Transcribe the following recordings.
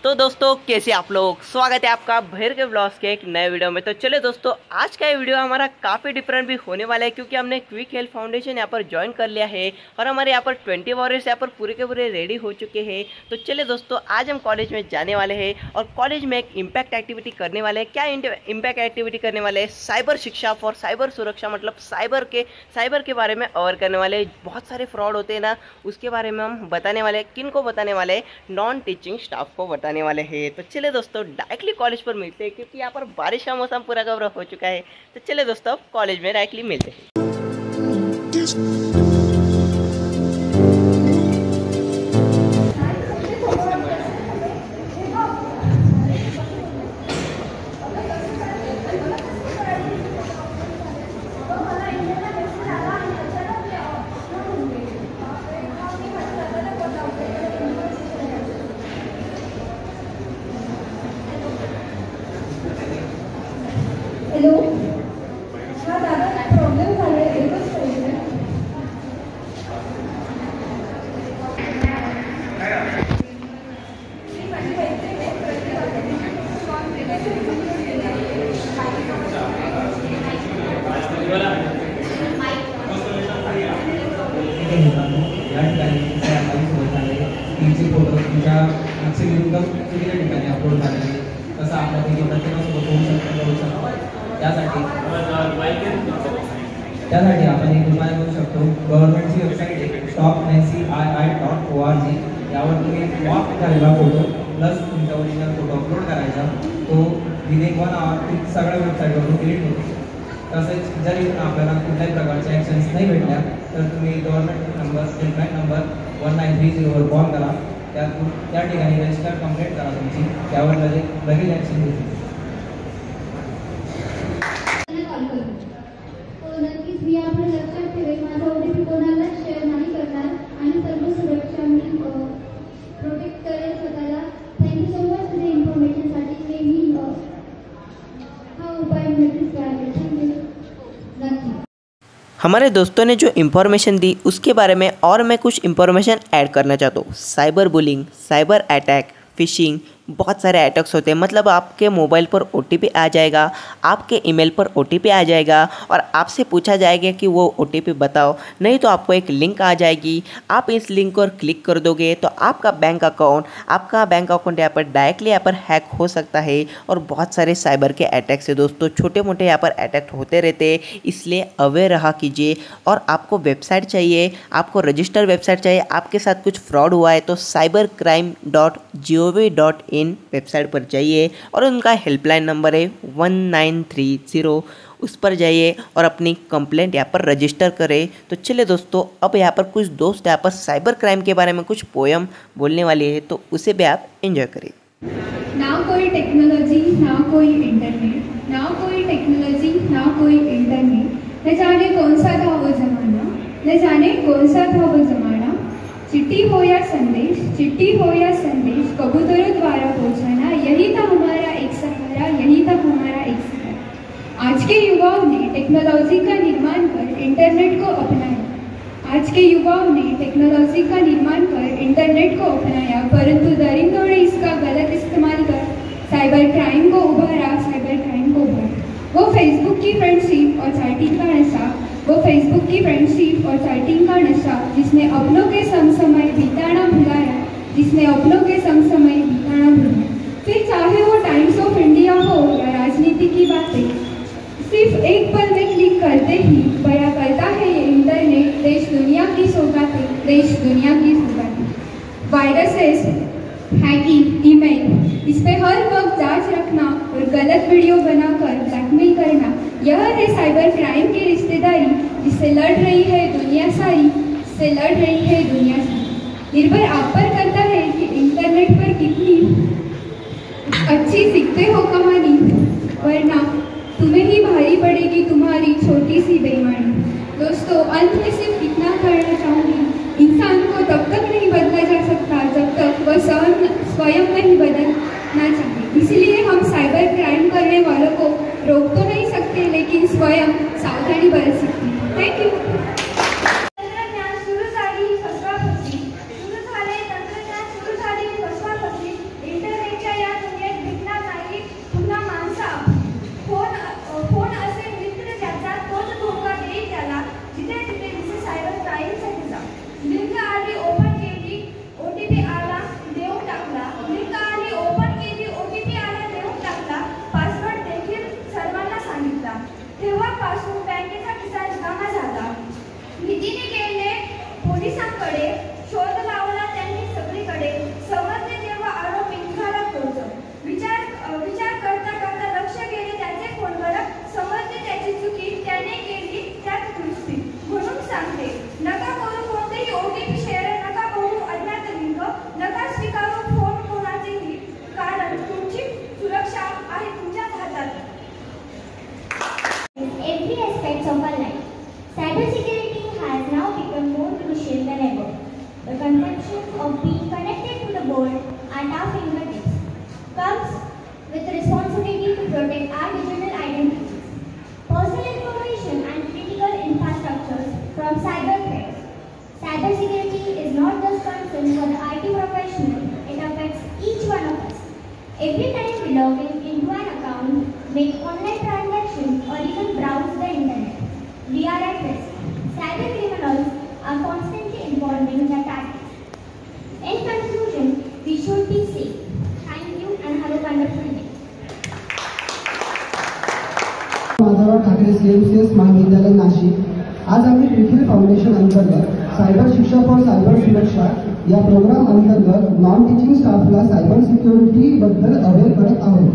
तो दोस्तों कैसे आप लोग, स्वागत है आपका भैर के ब्लॉग्स के एक नए वीडियो में। तो चलिए दोस्तों, आज का ये वीडियो हमारा काफ़ी डिफरेंट भी होने वाला है क्योंकि हमने क्विक हेल्थ फाउंडेशन यहाँ पर ज्वाइन कर लिया है और हमारे यहाँ पर 20 वॉरियर्स यहाँ पर पूरे के पूरे रेडी हो चुके हैं। तो चलिए दोस्तों, आज हम कॉलेज में जाने वाले हैं और कॉलेज में एक इम्पैक्ट एक्टिविटी करने वाले हैं। क्या इम्पैक्ट एक्टिविटी करने वाले हैं? साइबर शिक्षा फॉर साइबर सुरक्षा, मतलब साइबर के बारे में अवेयर करने वाले हैं। बहुत सारे फ्रॉड होते हैं ना, उसके बारे में हम बताने वाले हैं। किन को बताने वाले हैं? नॉन टीचिंग स्टाफ को बताने वाले हैं। तो चले दोस्तों, डायरेक्टली कॉलेज पर मिलते हैं क्योंकि यहाँ पर बारिश का मौसम पूरा कवर हो चुका है। तो चले दोस्तों, अब कॉलेज में डायरेक्टली मिलते हैं। हॅलो, हा दादा, प्रॉब्लेम झाला आहे, एकच पाहिजे. या ठिकाणी तुमचे फोटो तुमच्या चुकीच्या ठिकाणी अपलोड झालेले, तसं आपल्या प्रत्येकासोबत होऊ शकतो. त्यासाठी आपण एक उपाय करू शकतो. गव्हर्नमेंटची वेबसाईट आहे stopncii.org. यावर तुम्ही वॉक झालेला फोटो प्लस तुमचा ओरिजिनल फोटो अपलोड करायचा. तो विदिन 1 आवर सगळ्या वेबसाईटवरून डिलीट होतो. तसेच जरी आपल्याला कुठल्याही प्रकारच्या ॲक्शन्स नाही भेटल्या तर तुम्ही गव्हर्नमेंट नंबर, हेल्पलाईन नंबर 1930 वर कॉल करा. त्या ठिकाणी रजिस्टर कंप्लीट करा तुमची. त्यावर लगेच ॲक्शन घेतली. नक्कीच मी आपल्या लक्षात ठेवेल. माझा OTP कोणाला शेअर नाही करणार आणि सर्व सुरक्षा मी प्रोटेक्ट करेल स्वतःला. थँक्यू सो मच तुझ्या इन्फॉर्मेशनसाठी. मी हा उपाय नक्कीच करायला. थँक्यू. नक्की. हमारे दोस्तों ने जो इन्फॉर्मेशन दी उसके बारे में और मैं कुछ इन्फॉर्मेशन ऐड करना चाहता हूँ। Cyber bullying, cyber attack, fishing, बहुत सारे अटैक्स होते हैं। मतलब आपके मोबाइल पर OTP आ जाएगा, आपके ईमेल पर OTP आ जाएगा और आपसे पूछा जाएगा कि वो OTP बताओ, नहीं तो आपको एक लिंक आ जाएगी। आप इस लिंक पर क्लिक कर दोगे तो आपका बैंक अकाउंट यहाँ पर डायरेक्टली यहाँ पर हैक हो सकता है। और बहुत सारे साइबर के अटैक्स है दोस्तों, छोटे मोटे यहाँ पर अटैक होते रहते हैं, इसलिए अवेयर रहा कीजिए। और आपको वेबसाइट चाहिए, आपको रजिस्टर वेबसाइट चाहिए, आपके साथ कुछ फ्रॉड हुआ है तो cybercrime.gov.in वेबसाइट पर जाइए और उनका हेल्पलाइन नंबर है 1930, उस पर जाइए और अपनी कंप्लेंट यहाँ पर रजिस्टर करें। तो चलिए दोस्तों, अब यहाँ पर कुछ दोस्त यहाँ पर साइबर क्राइम के बारे में कुछ पोयम बोलने वाले हैं, तो उसे भी आप एंजॉय करें। ना कोई टेक्नोलॉजी ना कोई इंटरनेट, ना कोई टेक्नोलॉजी ना कोई इंटरनेट, न जाने कौन सा था वो ज़माना, न जाने कौन सा था वो ज़माना। चिट्ठी हो या संदेश, चिट्ठी हो या संदेश, कबूतरों द्वारा पहुंचाना, यही था हमारा एक सहारा, यही था हमारा एक सहारा। आज के युवाओं ने टेक्नोलॉजी का निर्माण कर इंटरनेट को अपनाया। आज के युवाओं ने टेक्नोलॉजी का निर्माण कर इंटरनेट को अपनाया, परंतु दरिंदों ने इसका गलत इस्तेमाल कर साइबर क्राइम को उभारा, साइबर क्राइम को उभारा। वो फेसबुक की फ्रेंडशिप और चैटिंग का नशा, वो फेसबुक की फ्रेंडशिप और चैटिंग का नशा, जिसने अपनों के समसमय बिताना भुलाया, जिसने अपनों के समसमय बिताना भुलाया। फिर चाहे वो टाइम्स ऑफ इंडिया हो या राजनीति की बातें, सिर्फ एक पल में क्लिक करते ही बयां करता है ये इंटरनेट देश दुनिया की सौगातें, देश दुनिया की सौगातें। वायरसेस, हैकिंग, ईमेल, इस पे हर वक्त जांच रखना और गलत वीडियो बनाकर ब्लैकमेल करना, यह है साइबर क्राइम की रिश्तेदारी, जिससे लड़ रही है दुनिया सारी, जिससे लड़ रही है दुनिया सारी। निर्भर आप पर करता है कि इंटरनेट पर कितनी अच्छी सीखते हो कहानी, वरना तुम्हें ही भारी पड़ेगी तुम्हारी छोटी सी बेईमानी। दोस्तों, अंत में सिर्फ इतना कहना चाहूँगी, इंसान को तब तक नहीं बदला जा सकता जब तक वह स्वयं नहीं बदलना चाहिए। इसलिए हम साइबर क्राइम करने वालों को रोक तो नहीं सकते, लेकिन स्वयं सावधानी बरत सकते हैं। Thank you. तंत्रज्ञान सुरू झाली फसवाफसवी, सुरू झाले तंत्रज्ञान सुरू झाली फसवाफसवी, internet Every time we log into an account, make online transactions or even browse the internet, we are at risk. Cyber criminals are constantly involving the tactics. In conclusion, we should be safe. Thank you and have a wonderful day. Madhavrao Thackeray CMCS महाविद्यालय नाशिक. आज आम्ही Quick Heal foundation अंतर्गत cyber शिक्षा for cyber सुरक्षा या program अंतर्गत non teaching स्टाफला cyber security बद्दल अवेअर करत आहोत.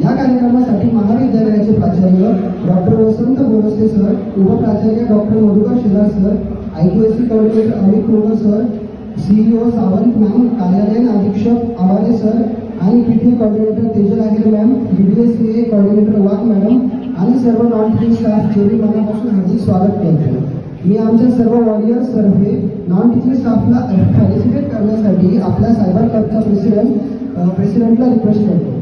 या कार्यक्रमासाठी महाविद्यालयाचे प्राचार्य डॉक्टर वसंत बोरस्ते सर, उपप्राचार्य doctor Madhukar Shelar sir, IQSC coordinator Amit Mogar sir, CEO Sawant ma'am, कार्यालयीन अधीक्षक आवारे सर आणि Quick Heal coordinator Tejal Aher ma'am, BDSA coordinator Wagh madam आणि सर्व नॉन टीचिंग स्टाफचे मी मनापासून हार्दिक स्वागत करतो. मी आमच्या सर्व वॉरियर्स तर्फे नॉन टीचिंग स्टाफला फॅसिलिटेट करण्यासाठी आपल्या सायबर क्लबचा प्रेसिडेंटला रिक्वेस्ट करतो.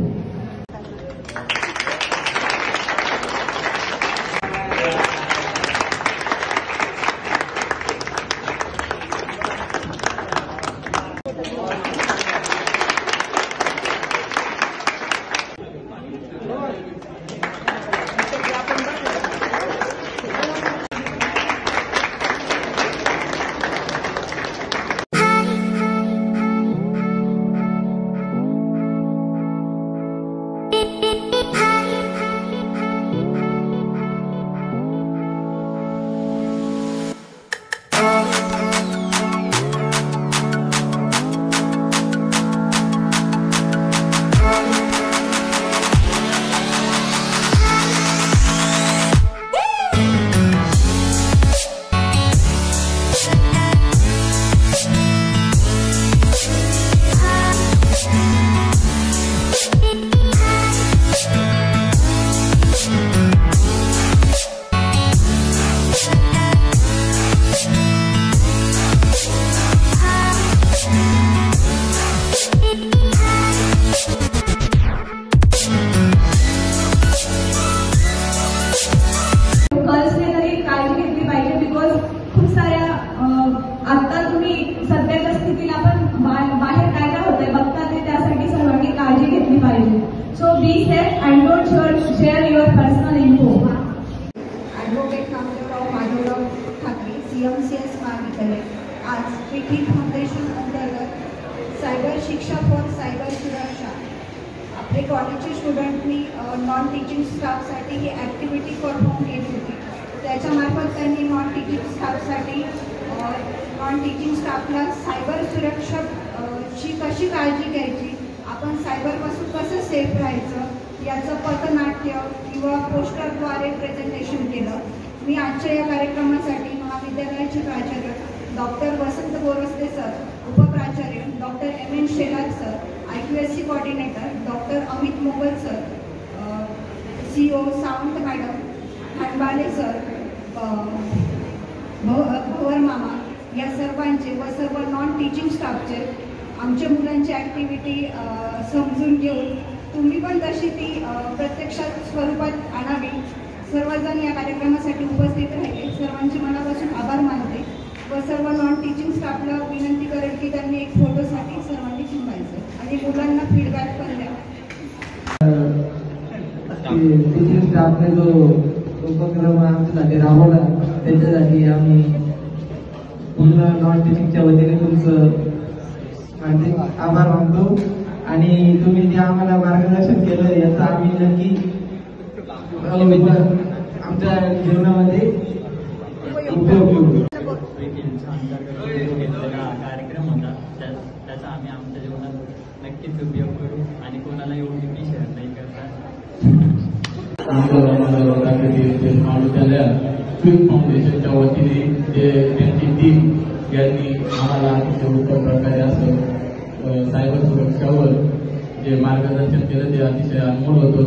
So be safe and don't share your personal info. Advocate Namdevrao Madhavrao Thackeray CMCS महाविद्यालय. आज क्विकहिल फाउंडेशन अंतर्गत सायबर शिक्षा फॉर सायबर सुरक्षा आपले कॉलेजचे स्टुडंटनी नॉन टीचिंग स्टाफसाठी ही ॲक्टिव्हिटी परफॉर्म केली होती. त्याच्यामार्फत त्यांनी नॉन टीचिंग स्टाफला सायबर सुरक्षाची कशी काळजी घ्यायची, आपण सायबरपासून कसं सेफ राहायचं याचं पथनाट्य किंवा पोस्टरद्वारे प्रेझेंटेशन केलं. मी आजच्या या कार्यक्रमासाठी महाविद्यालयाचे प्राचार्य डॉक्टर वसंत बोरस्ते सर, उपप्राचार्य doctor MN Shelar sir, IQSC coordinator doctor Amit Mogal sir, CEO Sawant madam, Hambale sir, Bhavar मामा या सर्वांचे व सर्व नॉन टीचिंग स्टाफचे आमच्या मुलांची ॲक्टिव्हिटी समजून घेऊन तुम्ही पण तशी ती प्रत्यक्षात स्वरूपात आणावी. सर्वजण या कार्यक्रमासाठी उपस्थित राहिले. सर्वांचे मनापासून आभार मानते व सर्व नॉन टीचिंग स्टाफला विनंती करेल की त्यांनी एक फोटोसाठी सर्वांनी थांबायचं आणि मुलांना फीडबॅक पण द्या. टीचिंग स्टाफने जो उपक्रम आमच्यासाठी राबवला त्याच्यासाठी आम्ही पूर्ण नॉन टीचिंगच्या वतीने तुमचं आभार मानतो आणि तुम्ही जे आम्हाला मार्गदर्शन केलं याचा आम्ही नक्की आमच्या जीवनामध्ये उपयोग करू. कार्यक्रम होता त्याचा आम्ही आमच्या जीवनात नक्कीच उपयोग करू आणि कोणाला OTP शेअर नाही करता. महाविद्यालयात क्विक फाउंडेशनच्या वतीने जे त्यांची टीम यांनी आम्हाला अतिशय उत्तम प्रकारे असं सायबर सुरक्षावर जे मार्गदर्शन केलं ते अतिशय अनमोल होतं.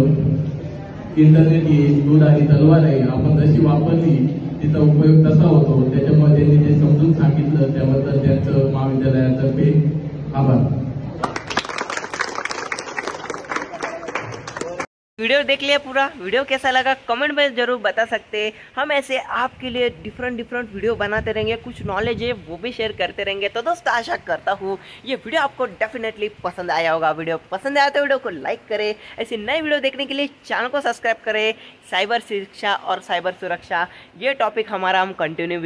इंटरनेट ही दूध आणि तलवार आहे, आपण जशी वापरली तिचा उपयोग तसा होतो. त्याच्यामुळे त्यांनी जे समजून सांगितलं त्याबद्दल त्यांचं महाविद्यालयातर्फे आभार. वीडियो देख लिया पूरा, वीडियो कैसा लगा कमेंट में जरूर बता सकते हैं। हम ऐसे आपके लिए डिफरेंट वीडियो बनाते रहेंगे, कुछ नॉलेज है वो भी शेयर करते रहेंगे। तो दोस्तों आशा करता हूँ ये वीडियो आपको डेफिनेटली पसंद आया होगा। वीडियो पसंद आया तो वीडियो को लाइक करें, ऐसी नई वीडियो देखने के लिए चैनल को सब्सक्राइब करें। साइबर शिक्षा और साइबर सुरक्षा ये टॉपिक हमारा हम कंटिन्यू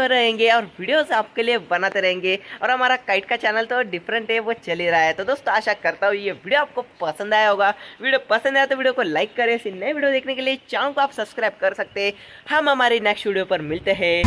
रहेंगे और वीडियोस आपके लिए बनाते रहेंगे। और हमारा काइट का चैनल तो डिफरेंट है, वो चल ही रहा है। तो दोस्तों आशा करता हूँ ये वीडियो आपको पसंद आया होगा। वीडियो पसंद आया तो वीडियो को लाइक करें, ऐसी नए वीडियो देखने के लिए चैनल को आप सब्सक्राइब कर सकते हैं। हम हमारी नेक्स्ट वीडियो पर मिलते हैं।